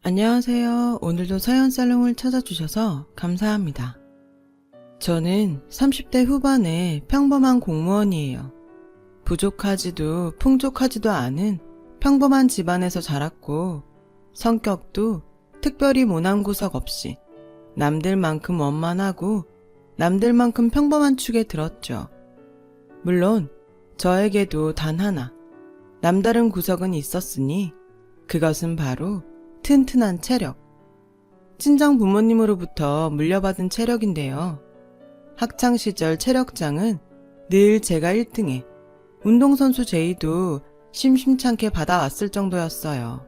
안녕하세요. 오늘도 서연살롱을 찾아주셔서 감사합니다. 저는 30대 후반의 평범한 공무원이에요. 부족하지도 풍족하지도 않은 평범한 집안에서 자랐고 성격도 특별히 모난 구석 없이 남들만큼 원만하고 남들만큼 평범한 축에 들었죠. 물론 저에게도 단 하나 남다른 구석은 있었으니 그것은 바로 튼튼한 체력. 친정 부모님으로부터 물려받은 체력인데요. 학창시절 체력장은 늘 제가 1등에 운동선수 제의도 심심찮게 받아왔을 정도였어요.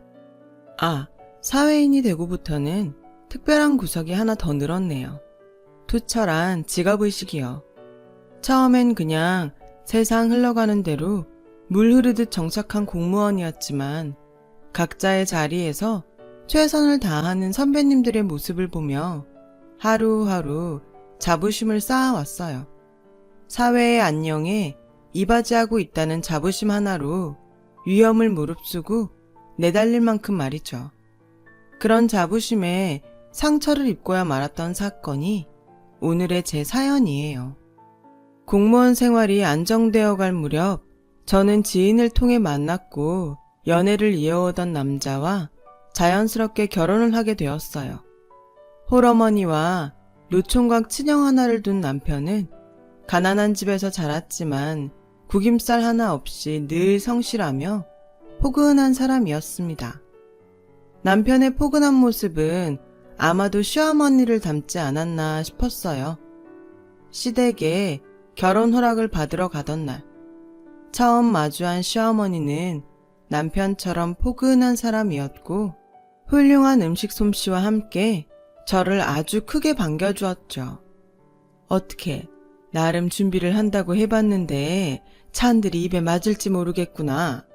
사회인이 되고부터는 특별한 구석이 하나 더 늘었네요. 투철한 직업의식이요. 처음엔 그냥 세상 흘러가는 대로 물 흐르듯 정착한 공무원이었지만 각자의 자리에서 최선을 다하는 선배님들의 모습을 보며 하루하루 자부심을 쌓아왔어요. 사회의 안녕에 이바지하고 있다는 자부심 하나로 위험을 무릅쓰고 내달릴 만큼 말이죠. 그런 자부심에 상처를 입고야 말았던 사건이 오늘의 제 사연이에요. 공무원 생활이 안정되어 갈 무렵 저는 지인을 통해 만났고 연애를 이어오던 남자와 자연스럽게 결혼을 하게 되었어요. 홀어머니와 노총각 친형 하나를 둔 남편은 가난한 집에서 자랐지만 구김살 하나 없이 늘 성실하며 포근한 사람이었습니다. 남편의 포근한 모습은 아마도 시어머니를 닮지 않았나 싶었어요. 시댁에 결혼 허락을 받으러 가던 날, 처음 마주한 시어머니는 남편처럼 포근한 사람이었고 훌륭한 음식 솜씨와 함께 저를 아주 크게 반겨주었죠. 어떻게 나름 준비를 한다고 해봤는데 찬들이 입에 맞을지 모르겠구나.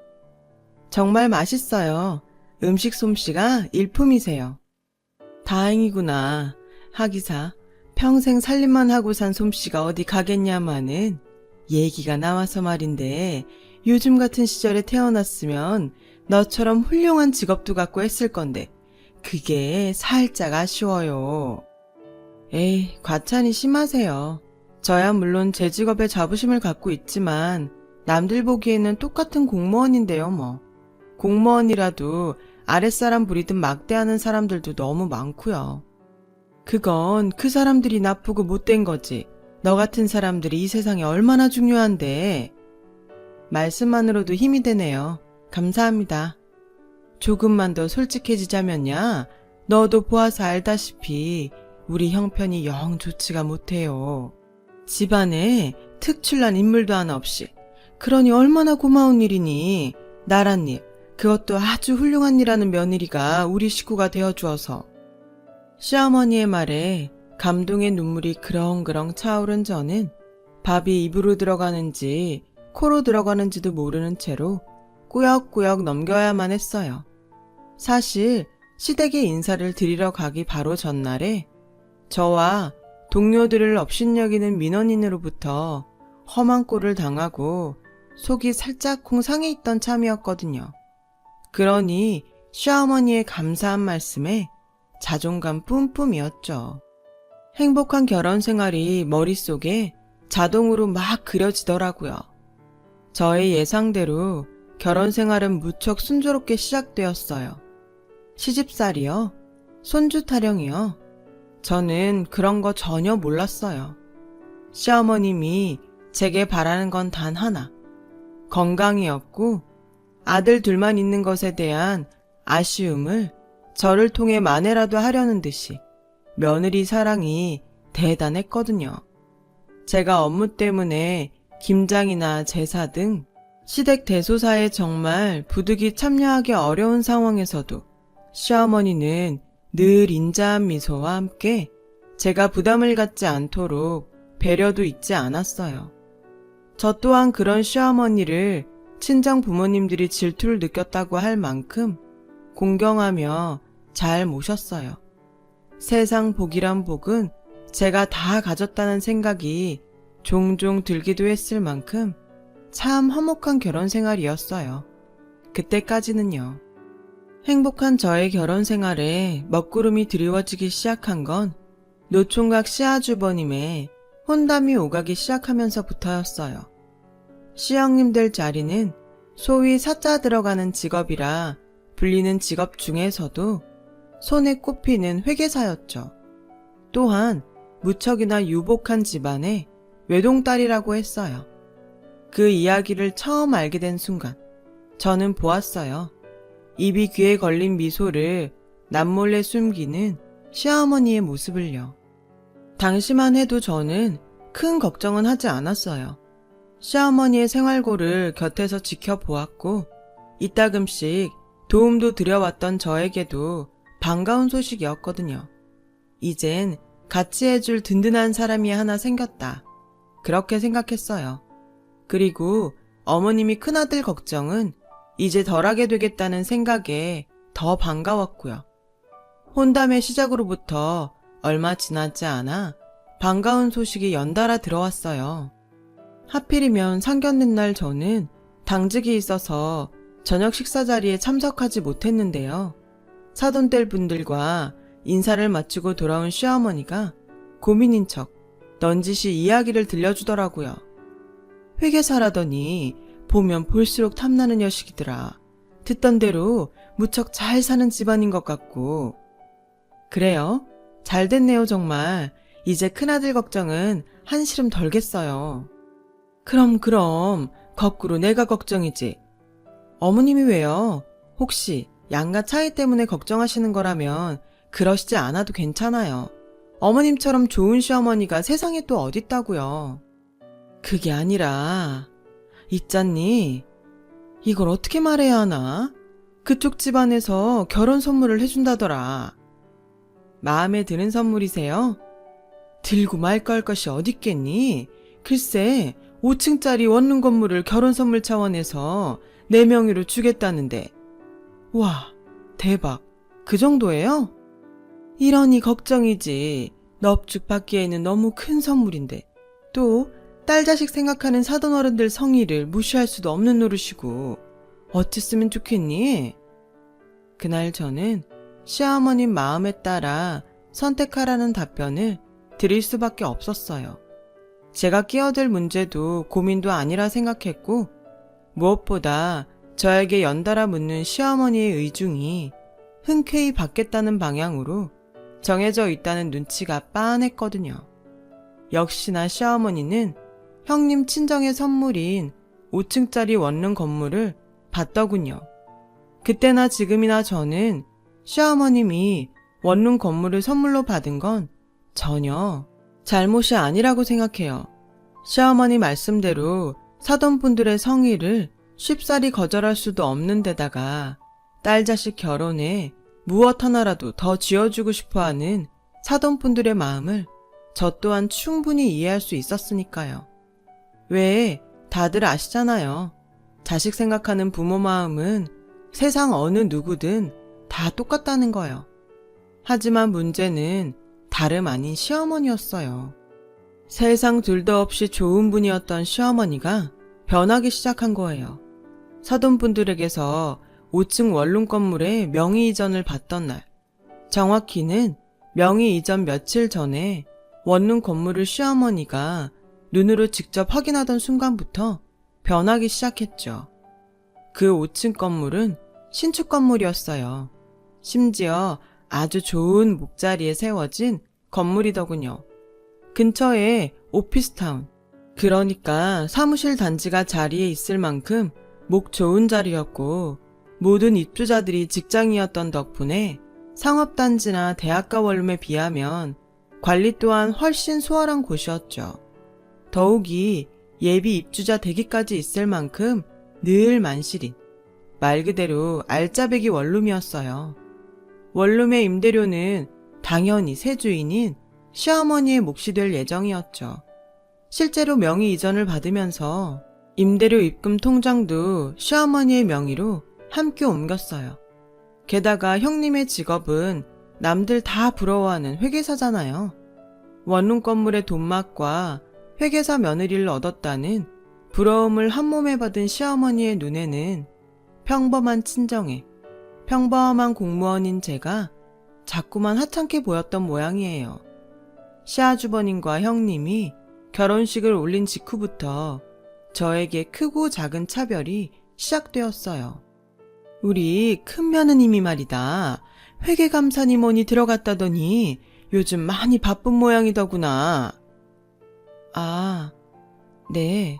정말 맛있어요. 음식 솜씨가 일품이세요. 다행이구나. 하기사 평생 살림만 하고 산 솜씨가 어디 가겠냐마는 얘기가 나와서 말인데 요즘 같은 시절에 태어났으면 너처럼 훌륭한 직업도 갖고 했을 건데 그게 살짝 아쉬워요. 에이, 과찬이 심하세요. 저야 물론 제 직업에 자부심을 갖고 있지만 남들 보기에는 똑같은 공무원인데요 뭐. 공무원이라도 아랫사람 부리듯 막대하는 사람들도 너무 많고요. 그건 그 사람들이 나쁘고 못된 거지. 너 같은 사람들이 이 세상에 얼마나 중요한데. 말씀만으로도 힘이 되네요. 감사합니다. 조금만 더 솔직해지자면야 너도 보아서 알다시피 우리 형편이 영 좋지가 못해요. 집안에 특출난 인물도 하나 없이. 그러니 얼마나 고마운 일이니. 나란 일, 그것도 아주 훌륭한 일하는 며느리가 우리 식구가 되어주어서. 시어머니의 말에 감동의 눈물이 그렁그렁 차오른 저는 밥이 입으로 들어가는지 코로 들어가는지도 모르는 채로 꾸역꾸역 넘겨야만 했어요. 사실 시댁에 인사를 드리러 가기 바로 전날에 저와 동료들을 업신여기는 민원인으로부터 험한 꼴을 당하고 속이 살짝쿵 상해 있던 참이었거든요. 그러니 시어머니의 감사한 말씀에 자존감 뿜뿜이었죠. 행복한 결혼 생활이 머릿속에 자동으로 막 그려지더라고요. 저의 예상대로 결혼 생활은 무척 순조롭게 시작되었어요. 시집살이요? 손주 타령이요? 저는 그런 거 전혀 몰랐어요. 시어머님이 제게 바라는 건 단 하나. 건강이었고 아들 둘만 있는 것에 대한 아쉬움을 저를 통해 만회라도 하려는 듯이 며느리 사랑이 대단했거든요. 제가 업무 때문에 김장이나 제사 등 시댁 대소사에 정말 부득이 참여하기 어려운 상황에서도 시어머니는 늘 인자한 미소와 함께 제가 부담을 갖지 않도록 배려도 잊지 않았어요. 저 또한 그런 시어머니를 친정 부모님들이 질투를 느꼈다고 할 만큼 공경하며 잘 모셨어요. 세상 복이란 복은 제가 다 가졌다는 생각이 종종 들기도 했을 만큼 참 화목한 결혼 생활이었어요. 그때까지는요. 행복한 저의 결혼 생활에 먹구름이 드리워지기 시작한 건 노총각 시아주버님의 혼담이 오가기 시작하면서부터였어요. 시형님들 자리는 소위 사자 들어가는 직업이라 불리는 직업 중에서도 손에 꼽히는 회계사였죠. 또한 무척이나 유복한 집안의 외동딸이라고 했어요. 그 이야기를 처음 알게 된 순간 저는 보았어요. 입이 귀에 걸린 미소를 남몰래 숨기는 시어머니의 모습을요. 당시만 해도 저는 큰 걱정은 하지 않았어요. 시어머니의 생활고를 곁에서 지켜보았고 이따금씩 도움도 드려왔던 저에게도 반가운 소식이었거든요. 이젠 같이 해줄 든든한 사람이 하나 생겼다. 그렇게 생각했어요. 그리고 어머님이 큰아들 걱정은 이제 덜하게 되겠다는 생각에 더 반가웠고요. 혼담의 시작으로부터 얼마 지나지 않아 반가운 소식이 연달아 들어왔어요. 하필이면 상견례 날 저는 당직이 있어서 저녁 식사 자리에 참석하지 못했는데요. 사돈들 분들과 인사를 마치고 돌아온 시어머니가 고민인 척 넌지시 이야기를 들려주더라고요. 회계사라더니 보면 볼수록 탐나는 여식이더라. 듣던 대로 무척 잘 사는 집안인 것 같고. 그래요? 잘 됐네요 정말. 이제 큰아들 걱정은 한시름 덜겠어요. 그럼 거꾸로 내가 걱정이지. 어머님이 왜요? 혹시 양가 차이 때문에 걱정하시는 거라면 그러시지 않아도 괜찮아요. 어머님처럼 좋은 시어머니가 세상에 또 어딨다고요. 그게 아니라 있잖니. 이걸 어떻게 말해야 하나? 그쪽 집안에서 결혼 선물을 해준다더라. 마음에 드는 선물이세요? 들고 말고 할 것이 어딨겠니? 글쎄 5층짜리 원룸 건물을 결혼 선물 차원에서 내 명의로 주겠다는데. 와, 대박. 그 정도예요? 이러니 걱정이지. 넙죽 받기에는 너무 큰 선물인데. 또 딸 자식 생각하는 사돈어른들 성의를 무시할 수도 없는 노릇이고. 어쨌으면 좋겠니? 그날 저는 시어머님 마음에 따라 선택하라는 답변을 드릴 수밖에 없었어요. 제가 끼어들 문제도 고민도 아니라 생각했고 무엇보다 저에게 연달아 묻는 시어머니의 의중이 흔쾌히 받겠다는 방향으로 정해져 있다는 눈치가 빤했거든요. 역시나 시어머니는 형님 친정의 선물인 5층짜리 원룸 건물을 받더군요. 그때나 지금이나 저는 시어머님이 원룸 건물을 선물로 받은 건 전혀 잘못이 아니라고 생각해요. 시어머니 말씀대로 사돈분들의 성의를 쉽사리 거절할 수도 없는 데다가 딸 자식 결혼에 무엇 하나라도 더 쥐어주고 싶어하는 사돈분들의 마음을 저 또한 충분히 이해할 수 있었으니까요. 왜 다들 아시잖아요. 자식 생각하는 부모 마음은 세상 어느 누구든 다 똑같다는 거요. 하지만 문제는 다름 아닌 시어머니였어요. 세상 둘도 없이 좋은 분이었던 시어머니가 변하기 시작한 거예요. 사돈분들에게서 5층 원룸 건물에 명의 이전을 받던 날, 정확히는 명의 이전 며칠 전에 원룸 건물을 시어머니가 눈으로 직접 확인하던 순간부터 변하기 시작했죠. 그 5층 건물은 신축 건물이었어요. 심지어 아주 좋은 목자리에 세워진 건물이더군요. 근처에 오피스타운, 그러니까 사무실 단지가 자리에 있을 만큼 목 좋은 자리였고 모든 입주자들이 직장이었던 덕분에 상업단지나 대학가 원룸에 비하면 관리 또한 훨씬 수월한 곳이었죠. 더욱이 예비 입주자 대기까지 있을 만큼 늘 만실인, 말 그대로 알짜배기 원룸이었어요. 원룸의 임대료는 당연히 새 주인인 시어머니의 몫이 될 예정이었죠. 실제로 명의 이전을 받으면서 임대료 입금 통장도 시어머니의 명의로 함께 옮겼어요. 게다가 형님의 직업은 남들 다 부러워하는 회계사잖아요. 원룸 건물의 돈맛과 회계사 며느리를 얻었다는 부러움을 한몸에 받은 시어머니의 눈에는 평범한 친정에 평범한 공무원인 제가 자꾸만 하찮게 보였던 모양이에요. 시아주버님과 형님이 결혼식을 올린 직후부터 저에게 크고 작은 차별이 시작되었어요. 우리 큰 며느님이 말이다. 회계감사님원이 들어갔다더니 요즘 많이 바쁜 모양이더구나. 아, 네.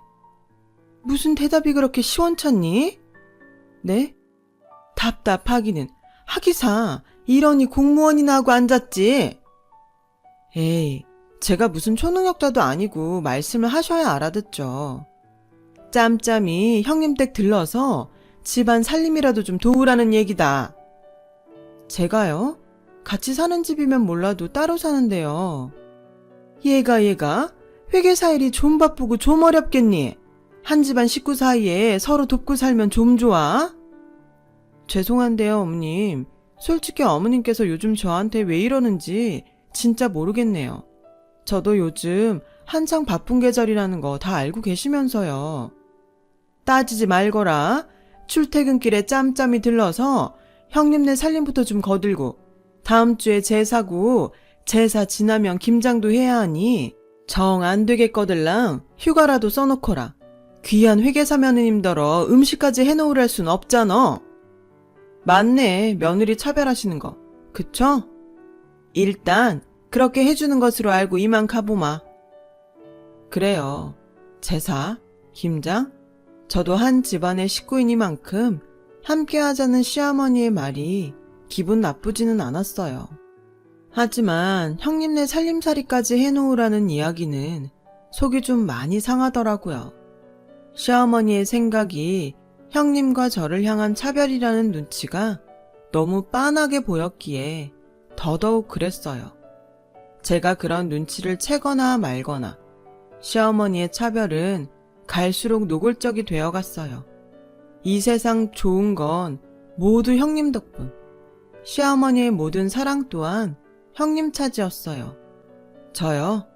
무슨 대답이 그렇게 시원찮니? 네? 답답하기는 하기사 이러니 공무원이나 하고 앉았지. 에이, 제가 무슨 초능력자도 아니고 말씀을 하셔야 알아듣죠. 짬짬이 형님 댁 들러서 집안 살림이라도 좀 도우라는 얘기다. 제가요? 같이 사는 집이면 몰라도 따로 사는데요. 얘가 회계사 일이 좀 바쁘고 좀 어렵겠니? 한 집안 식구 사이에 서로 돕고 살면 좀 좋아? 죄송한데요, 어머님. 솔직히 어머님께서 요즘 저한테 왜 이러는지 진짜 모르겠네요. 저도 요즘 한창 바쁜 계절이라는 거 다 알고 계시면서요. 따지지 말거라. 출퇴근길에 짬짬이 들러서 형님네 살림부터 좀 거들고 다음 주에 제사고 제사 지나면 김장도 해야 하니 정 안 되겠거들랑 휴가라도 써놓거라. 귀한 회계사 며느님더러 음식까지 해놓으랄 순 없잖아. 맞네, 며느리 차별하시는 거. 그쵸? 일단 그렇게 해주는 것으로 알고 이만 가보마. 그래요. 제사, 김장, 저도 한 집안의 식구이니만큼 함께 하자는 시어머니의 말이 기분 나쁘지는 않았어요. 하지만 형님네 살림살이까지 해놓으라는 이야기는 속이 좀 많이 상하더라고요. 시어머니의 생각이 형님과 저를 향한 차별이라는 눈치가 너무 빤하게 보였기에 더더욱 그랬어요. 제가 그런 눈치를 채거나 말거나 시어머니의 차별은 갈수록 노골적이 되어갔어요. 이 세상 좋은 건 모두 형님 덕분. 시어머니의 모든 사랑 또한 형님 차지였어요. 저요?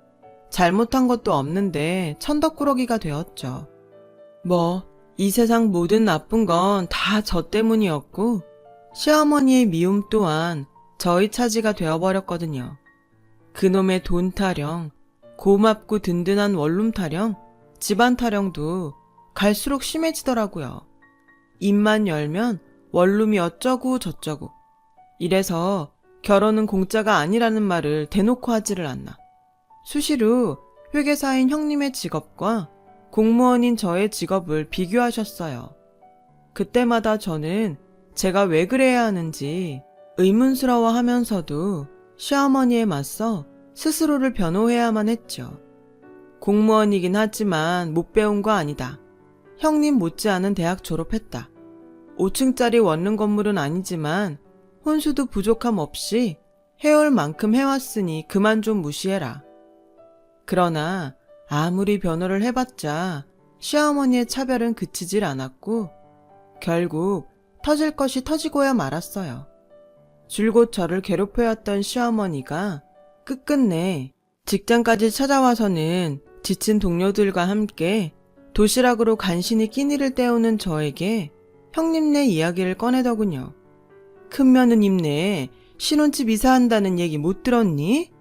잘못한 것도 없는데 천덕꾸러기가 되었죠. 이 세상 모든 나쁜 건 다 저 때문이었고 시어머니의 미움 또한 저희 차지가 되어버렸거든요. 그놈의 돈 타령, 고맙고 든든한 원룸 타령, 집안 타령도 갈수록 심해지더라고요. 입만 열면 원룸이 어쩌고 저쩌고. 이래서 결혼은 공짜가 아니라는 말을 대놓고 하지를 않나. 수시로 회계사인 형님의 직업과 공무원인 저의 직업을 비교하셨어요. 그때마다 저는 제가 왜 그래야 하는지 의문스러워하면서도 시어머니에 맞서 스스로를 변호해야만 했죠. 공무원이긴 하지만 못 배운 거 아니다. 형님 못지않은 대학 졸업했다. 5층짜리 원룸 건물은 아니지만 혼수도 부족함 없이 해올 만큼 해왔으니 그만 좀 무시해라. 그러나 아무리 변호를 해봤자 시어머니의 차별은 그치질 않았고 결국 터질 것이 터지고야 말았어요. 줄곧 저를 괴롭혀왔던 시어머니가 끝끝내 직장까지 찾아와서는 지친 동료들과 함께 도시락으로 간신히 끼니를 때우는 저에게 형님네 이야기를 꺼내더군요. 큰 며느님네 신혼집 이사한다는 얘기 못 들었니?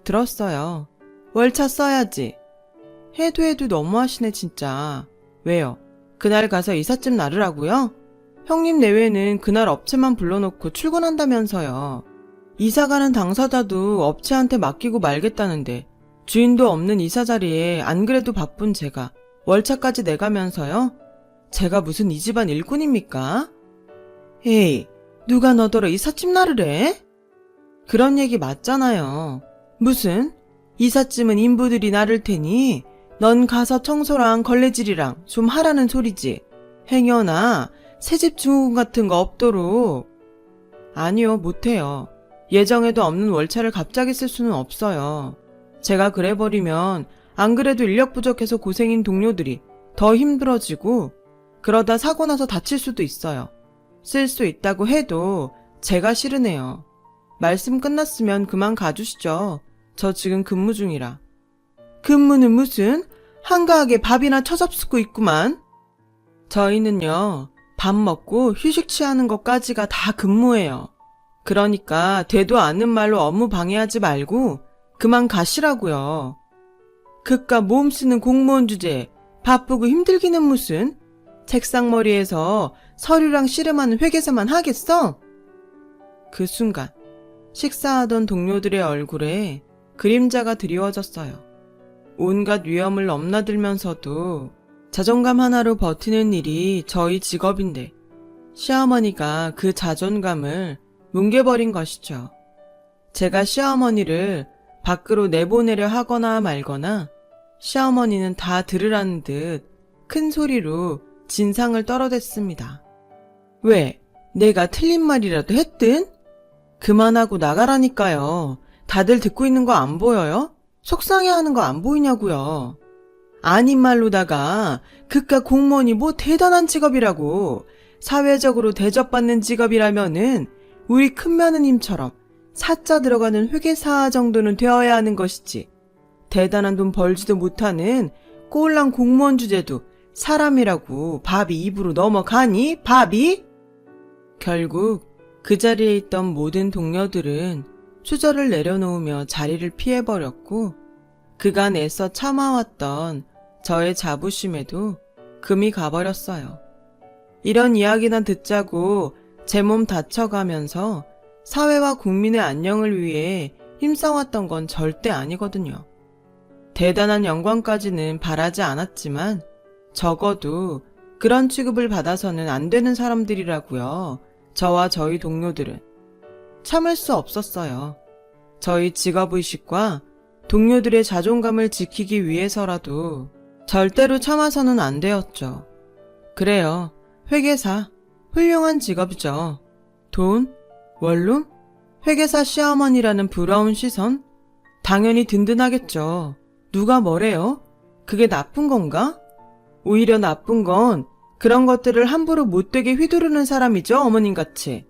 들었어요. 월차 써야지. 해도 너무하시네 진짜. 왜요? 그날 가서 이삿짐 나르라고요? 형님 내외는 그날 업체만 불러놓고 출근한다면서요. 이사가는 당사자도 업체한테 맡기고 말겠다는데 주인도 없는 이사 자리에 안 그래도 바쁜 제가 월차까지 내가면서요? 제가 무슨 이 집안 일꾼입니까? 에이, 누가 너더러 이삿짐 나르래? 그런 얘기 맞잖아요. 무슨? 이삿짐은 인부들이 나를 테니 넌 가서 청소랑 걸레질이랑 좀 하라는 소리지. 행여나 새집 증후군 같은 거 없도록. 아니요, 못해요. 예정에도 없는 월차를 갑자기 쓸 수는 없어요. 제가 그래버리면 안 그래도 인력 부족해서 고생인 동료들이 더 힘들어지고 그러다 사고 나서 다칠 수도 있어요. 쓸 수 있다고 해도 제가 싫으네요. 말씀 끝났으면 그만 가주시죠. 저 지금 근무 중이라. 근무는 무슨? 한가하게 밥이나 처잡수고 있구만. 저희는요, 밥 먹고 휴식 취하는 것까지가 다 근무예요. 그러니까 되도 않는 말로 업무 방해하지 말고 그만 가시라고요. 그깟 몸 쓰는 공무원 주제에 바쁘고 힘들기는 무슨 책상머리에서 서류랑 씨름하는 회계사만 하겠어? 그 순간 식사하던 동료들의 얼굴에 그림자가 드리워졌어요. 온갖 위험을 넘나들면서도 자존감 하나로 버티는 일이 저희 직업인데 시어머니가 그 자존감을 뭉개버린 것이죠. 제가 시어머니를 밖으로 내보내려 하거나 말거나 시어머니는 다 들으라는 듯 큰 소리로 진상을 떨어댔습니다. 왜? 내가 틀린 말이라도 했든? 그만하고 나가라니까요. 다들 듣고 있는 거 안 보여요? 속상해하는 거 안 보이냐고요. 아닌 말로다가 그깟 공무원이 뭐 대단한 직업이라고 사회적으로 대접받는 직업이라면은 우리 큰며느님처럼 사자 들어가는 회계사 정도는 되어야 하는 것이지. 대단한 돈 벌지도 못하는 꼴랑 공무원 주제도 사람이라고 밥이 입으로 넘어가니? 밥이? 결국 그 자리에 있던 모든 동료들은 수저를 내려놓으며 자리를 피해버렸고 그간 애써 참아왔던 저의 자부심에도 금이 가버렸어요. 이런 이야기나 듣자고 제 몸 다쳐가면서 사회와 국민의 안녕을 위해 힘써왔던 건 절대 아니거든요. 대단한 영광까지는 바라지 않았지만 적어도 그런 취급을 받아서는 안 되는 사람들이라고요. 저와 저희 동료들은 참을 수 없었어요. 저희 직업의식과 동료들의 자존감을 지키기 위해서라도 절대로 참아서는 안 되었죠. 그래요. 회계사, 훌륭한 직업이죠. 돈, 원룸, 회계사 시어머니라는 부러운 시선? 당연히 든든하겠죠. 누가 뭐래요? 그게 나쁜 건가? 오히려 나쁜 건 그런 것들을 함부로 못되게 휘두르는 사람이죠, 어머님같이.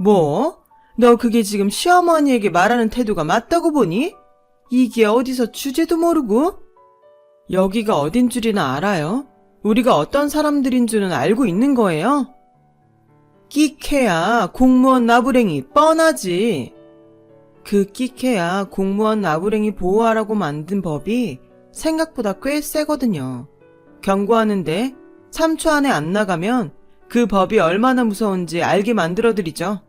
뭐? 너 그게 지금 시어머니에게 말하는 태도가 맞다고 보니? 이게 어디서 주제도 모르고? 여기가 어딘 줄이나 알아요? 우리가 어떤 사람들인 줄은 알고 있는 거예요? 끼케야 공무원 나부랭이 뻔하지. 그 끼케야 공무원 나부랭이 보호하라고 만든 법이 생각보다 꽤 세거든요. 경고하는데 3초 안에 안 나가면 그 법이 얼마나 무서운지 알게 만들어드리죠.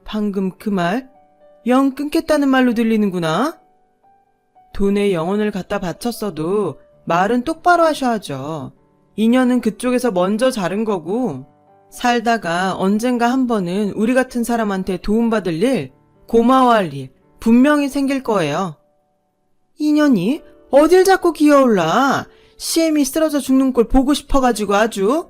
방금 그 말, 영 끊겠다는 말로 들리는구나. 돈에 영혼을 갖다 바쳤어도 말은 똑바로 하셔야죠. 인연은 그쪽에서 먼저 자른 거고 살다가 언젠가 한 번은 우리 같은 사람한테 도움받을 일, 고마워할 일 분명히 생길 거예요. 인연이 어딜 자꾸 기어올라. CM이 쓰러져 죽는 꼴 보고 싶어가지고 아주.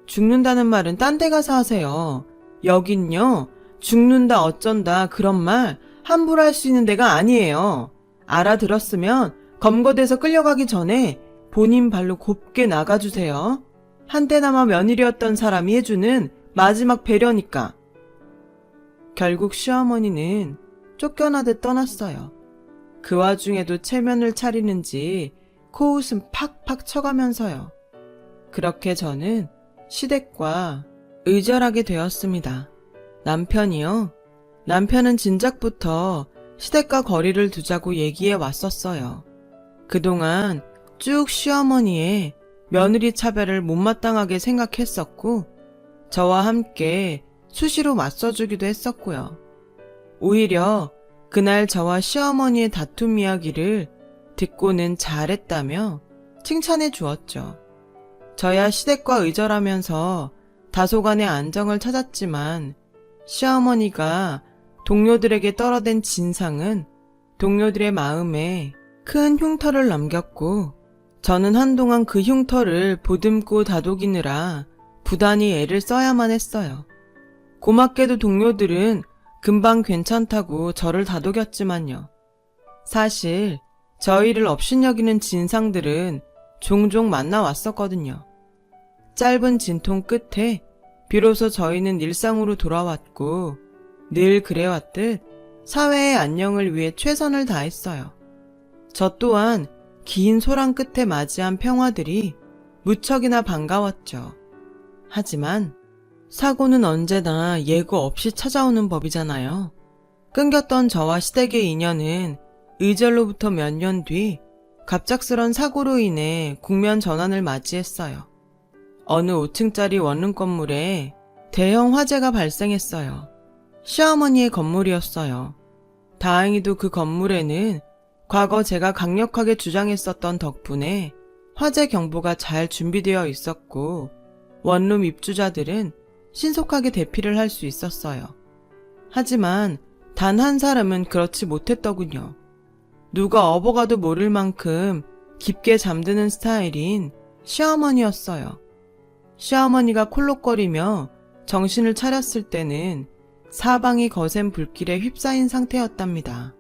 죽는다는 말은 딴 데 가서 하세요. 여긴요. 죽는다 어쩐다 그런 말 함부로 할 수 있는 데가 아니에요. 알아들었으면 검거돼서 끌려가기 전에 본인 발로 곱게 나가주세요. 한때나마 며느리였던 사람이 해주는 마지막 배려니까. 결국 시어머니는 쫓겨나듯 떠났어요. 그 와중에도 체면을 차리는지 코웃음 팍팍 쳐가면서요. 그렇게 저는 시댁과 의절하게 되었습니다. 남편이요? 남편은 진작부터 시댁과 거리를 두자고 얘기해 왔었어요. 그동안 쭉 시어머니의 며느리 차별을 못마땅하게 생각했었고 저와 함께 수시로 맞서주기도 했었고요. 오히려 그날 저와 시어머니의 다툼 이야기를 듣고는 잘했다며 칭찬해 주었죠. 저야 시댁과 의절하면서 다소간의 안정을 찾았지만 시어머니가 동료들에게 떨어댄 진상은 동료들의 마음에 큰 흉터를 남겼고 저는 한동안 그 흉터를 보듬고 다독이느라 부단히 애를 써야만 했어요. 고맙게도 동료들은 금방 괜찮다고 저를 다독였지만요. 사실 저희를 업신여기는 진상들은 종종 만나왔었거든요. 짧은 진통 끝에 비로소 저희는 일상으로 돌아왔고 늘 그래왔듯 사회의 안녕을 위해 최선을 다했어요. 저 또한 긴 소랑 끝에 맞이한 평화들이 무척이나 반가웠죠. 하지만 사고는 언제나 예고 없이 찾아오는 법이잖아요. 끊겼던 저와 시댁의 인연은 의절로부터 몇 년 뒤 갑작스런 사고로 인해 국면 전환을 맞이했어요. 어느 5층짜리 원룸 건물에 대형 화재가 발생했어요. 시어머니의 건물이었어요. 다행히도 그 건물에는 과거 제가 강력하게 주장했었던 덕분에 화재 경보가 잘 준비되어 있었고 원룸 입주자들은 신속하게 대피를 할 수 있었어요. 하지만 단 한 사람은 그렇지 못했더군요. 누가 업어가도 모를 만큼 깊게 잠드는 스타일인 시어머니였어요. 시어머니가 콜록거리며 정신을 차렸을 때는 사방이 거센 불길에 휩싸인 상태였답니다.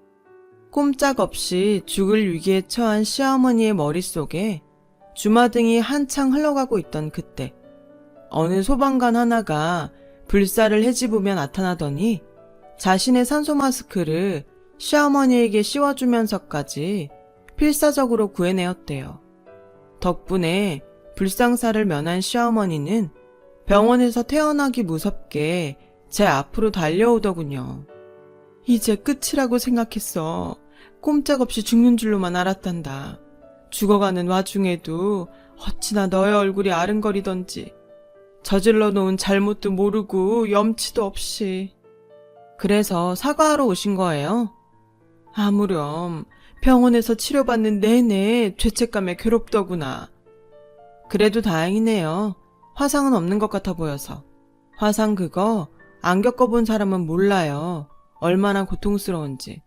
꼼짝없이 죽을 위기에 처한 시어머니의 머릿속에 주마등이 한창 흘러가고 있던 그때 어느 소방관 하나가 불사를 헤집으며 나타나더니 자신의 산소 마스크를 시어머니에게 씌워주면서까지 필사적으로 구해내었대요. 덕분에 불상사를 면한 시어머니는 병원에서 태어나기 무섭게 제 앞으로 달려오더군요. 이제 끝이라고 생각했어. 꼼짝없이 죽는 줄로만 알았단다. 죽어가는 와중에도 어찌나 너의 얼굴이 아른거리던지. 저질러 놓은 잘못도 모르고 염치도 없이. 그래서 사과하러 오신 거예요? 아무렴 병원에서 치료받는 내내 죄책감에 괴롭더구나. 그래도 다행이네요. 화상은 없는 것 같아 보여서. 화상 그거 안 겪어본 사람은 몰라요. 얼마나 고통스러운지.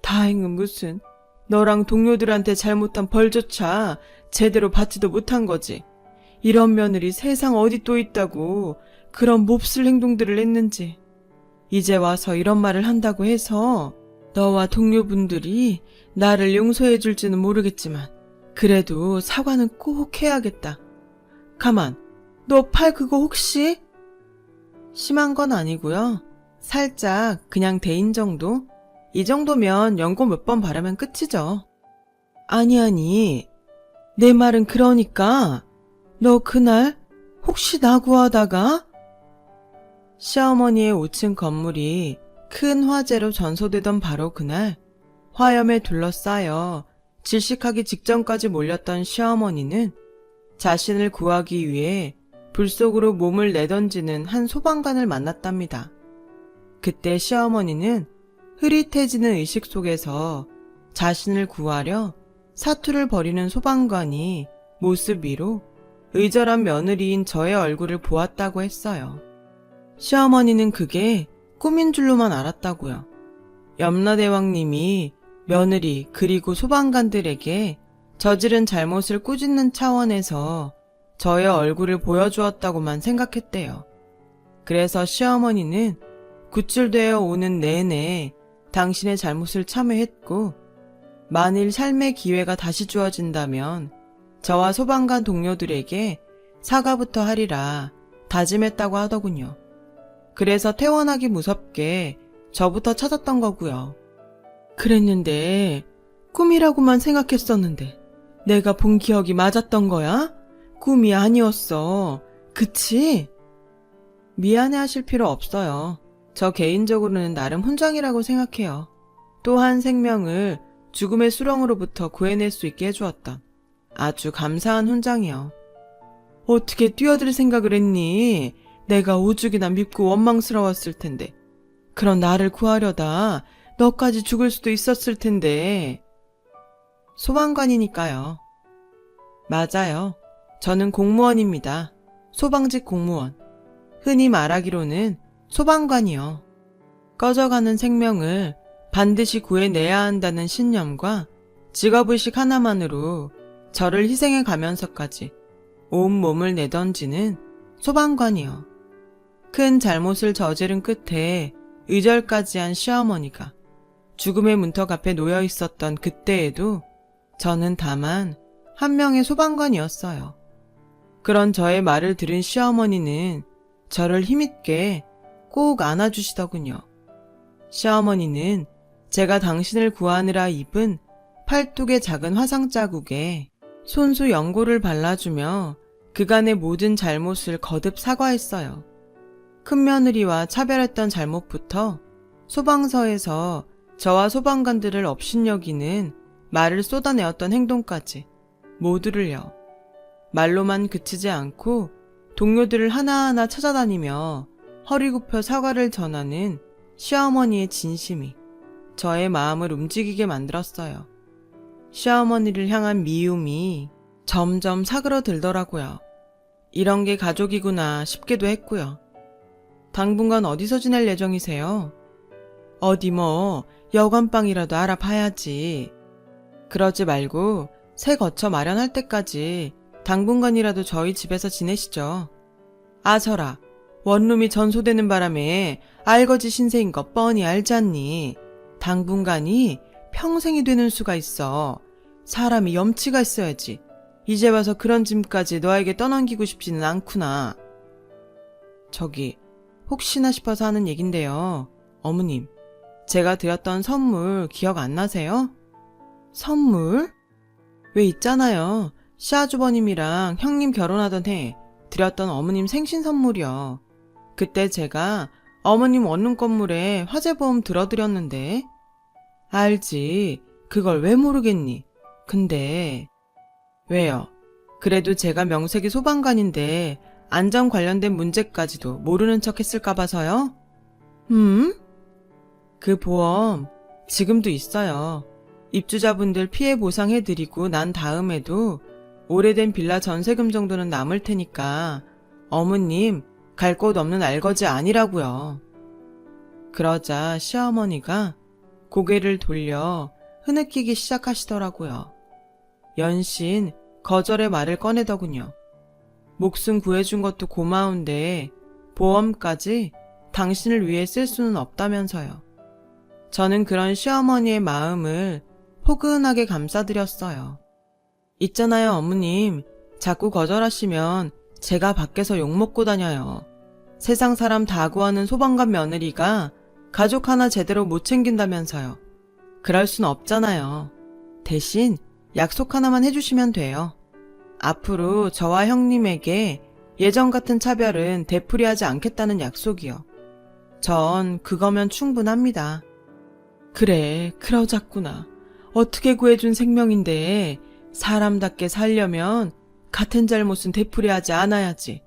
다행은 무슨, 너랑 동료들한테 잘못한 벌조차 제대로 받지도 못한 거지. 이런 며느리 세상 어디 또 있다고 그런 몹쓸 행동들을 했는지. 이제 와서 이런 말을 한다고 해서 너와 동료분들이 나를 용서해 줄지는 모르겠지만 그래도 사과는 꼭 해야겠다. 가만, 너 팔 그거 혹시? 심한 건 아니고요. 살짝 그냥 대인 정도? 이 정도면 연고 몇 번 바르면 끝이죠. 아니, 내 말은 그러니까 너 그날 혹시 나 구하다가? 시어머니의 5층 건물이 큰 화재로 전소되던 바로 그날 화염에 둘러싸여 질식하기 직전까지 몰렸던 시어머니는 자신을 구하기 위해 불 속으로 몸을 내던지는 한 소방관을 만났답니다. 그때 시어머니는 흐릿해지는 의식 속에서 자신을 구하려 사투를 벌이는 소방관이 모습 위로 의절한 며느리인 저의 얼굴을 보았다고 했어요. 시어머니는 그게 꿈인 줄로만 알았다고요. 염라대왕님이 며느리 그리고 소방관들에게 저지른 잘못을 꾸짖는 차원에서 저의 얼굴을 보여주었다고만 생각했대요. 그래서 시어머니는 구출되어 오는 내내 당신의 잘못을 참회했고 만일 삶의 기회가 다시 주어진다면 저와 소방관 동료들에게 사과부터 하리라 다짐했다고 하더군요. 그래서 퇴원하기 무섭게 저부터 찾았던 거고요. 그랬는데 꿈이라고만 생각했었는데 내가 본 기억이 맞았던 거야? 꿈이 아니었어. 그치? 미안해하실 필요 없어요. 저 개인적으로는 나름 훈장이라고 생각해요. 또 한 생명을 죽음의 수렁으로부터 구해낼 수 있게 해주었던 아주 감사한 훈장이요. 어떻게 뛰어들 생각을 했니? 내가 오죽이나 밉고 원망스러웠을 텐데. 그런 나를 구하려다 너까지 죽을 수도 있었을 텐데. 소방관이니까요. 맞아요. 저는 공무원입니다. 소방직 공무원. 흔히 말하기로는 소방관이요. 꺼져가는 생명을 반드시 구해내야 한다는 신념과 직업의식 하나만으로 저를 희생해 가면서까지 온몸을 내던지는 소방관이요. 큰 잘못을 저지른 끝에 의절까지 한 시어머니가 죽음의 문턱 앞에 놓여 있었던 그때에도 저는 다만 한 명의 소방관이었어요. 그런 저의 말을 들은 시어머니는 저를 힘있게 꼭 안아주시더군요. 시어머니는 제가 당신을 구하느라 입은 팔뚝의 작은 화상 자국에 손수 연고를 발라주며 그간의 모든 잘못을 거듭 사과했어요. 큰며느리와 차별했던 잘못부터 소방서에서 저와 소방관들을 업신여기는 말을 쏟아내었던 행동까지 모두를요. 말로만 그치지 않고 동료들을 하나하나 찾아다니며 허리 굽혀 사과를 전하는 시어머니의 진심이 저의 마음을 움직이게 만들었어요. 시어머니를 향한 미움이 점점 사그러들더라고요. 이런 게 가족이구나 싶기도 했고요. 당분간 어디서 지낼 예정이세요? 어디 뭐 여관방이라도 알아봐야지. 그러지 말고 새 거처 마련할 때까지 당분간이라도 저희 집에서 지내시죠. 아서라, 원룸이 전소되는 바람에 알거지 신세인 거 뻔히 알잖니. 당분간이 평생이 되는 수가 있어. 사람이 염치가 있어야지. 이제 와서 그런 짐까지 너에게 떠넘기고 싶지는 않구나. 저기 혹시나 싶어서 하는 얘긴데요. 어머님, 제가 드렸던 선물 기억 안 나세요? 선물? 왜 있잖아요. 시아주버님이랑 형님 결혼하던 해 드렸던 어머님 생신 선물이요. 그때 제가 어머님 원룸 건물에 화재보험 들어드렸는데. 알지. 그걸 왜 모르겠니? 근데 왜요? 그래도 제가 명색이 소방관인데 안전 관련된 문제까지도 모르는 척 했을까 봐서요? 그 보험 지금도 있어요. 입주자분들 피해 보상해드리고 난 다음에도 오래된 빌라 전세금 정도는 남을 테니까 어머님 갈 곳 없는 알거지 아니라고요. 그러자 시어머니가 고개를 돌려 흐느끼기 시작하시더라고요. 연신 거절의 말을 꺼내더군요. 목숨 구해준 것도 고마운데 보험까지 당신을 위해 쓸 수는 없다면서요. 저는 그런 시어머니의 마음을 포근하게 감싸드렸어요. 있잖아요, 어머님. 자꾸 거절하시면 제가 밖에서 욕먹고 다녀요. 세상 사람 다 구하는 소방관 며느리가 가족 하나 제대로 못 챙긴다면서요. 그럴 순 없잖아요. 대신 약속 하나만 해주시면 돼요. 앞으로 저와 형님에게 예전 같은 차별은 되풀이하지 않겠다는 약속이요. 전 그거면 충분합니다. 그래, 그러자꾸나. 어떻게 구해준 생명인데 사람답게 살려면 같은 잘못은 되풀이하지 않아야지.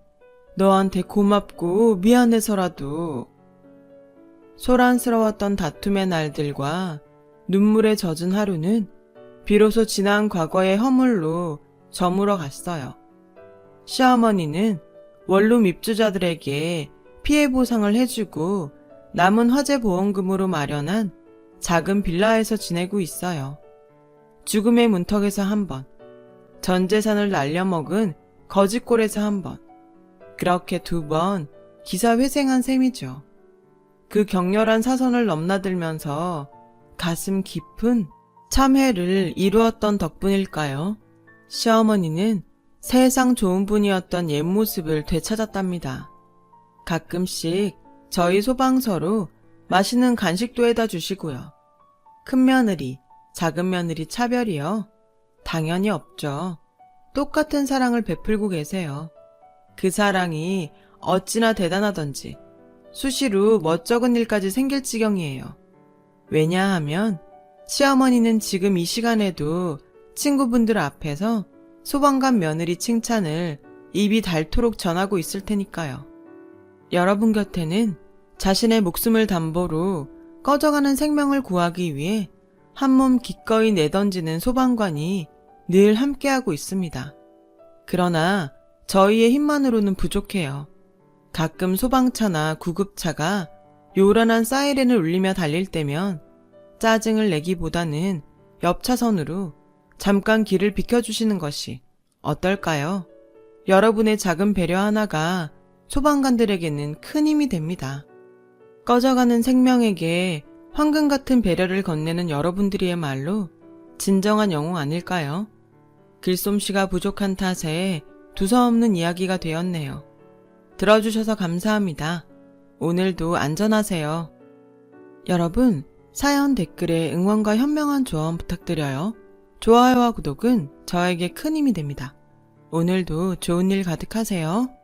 너한테 고맙고 미안해서라도. 소란스러웠던 다툼의 날들과 눈물에 젖은 하루는 비로소 지난 과거의 허물로 저물어 갔어요. 시어머니는 원룸 입주자들에게 피해 보상을 해주고 남은 화재 보험금으로 마련한 작은 빌라에서 지내고 있어요. 죽음의 문턱에서 한 번, 전 재산을 날려먹은 거짓골에서 한 번, 그렇게 2번 기사 회생한 셈이죠. 그 격렬한 사선을 넘나들면서 가슴 깊은 참회를 이루었던 덕분일까요? 시어머니는 세상 좋은 분이었던 옛 모습을 되찾았답니다. 가끔씩 저희 소방서로 맛있는 간식도 해다 주시고요. 큰 며느리, 작은 며느리 차별이요? 당연히 없죠. 똑같은 사랑을 베풀고 계세요. 그 사랑이 어찌나 대단하던지 수시로 멋쩍은 일까지 생길 지경이에요. 왜냐하면 시어머니는 지금 이 시간에도 친구분들 앞에서 소방관 며느리 칭찬을 입이 닳도록 전하고 있을 테니까요. 여러분 곁에는 자신의 목숨을 담보로 꺼져가는 생명을 구하기 위해 한몸 기꺼이 내던지는 소방관이 늘 함께하고 있습니다. 그러나 저희의 힘만으로는 부족해요. 가끔 소방차나 구급차가 요란한 사이렌을 울리며 달릴 때면 짜증을 내기보다는 옆 차선으로 잠깐 길을 비켜주시는 것이 어떨까요? 여러분의 작은 배려 하나가 소방관들에게는 큰 힘이 됩니다. 꺼져가는 생명에게 황금 같은 배려를 건네는 여러분들이야말로 진정한 영웅 아닐까요? 글솜씨가 부족한 탓에 두서없는 이야기가 되었네요. 들어주셔서 감사합니다. 오늘도 안전하세요. 여러분, 사연 댓글에 응원과 현명한 조언 부탁드려요. 좋아요와 구독은 저에게 큰 힘이 됩니다. 오늘도 좋은 일 가득하세요.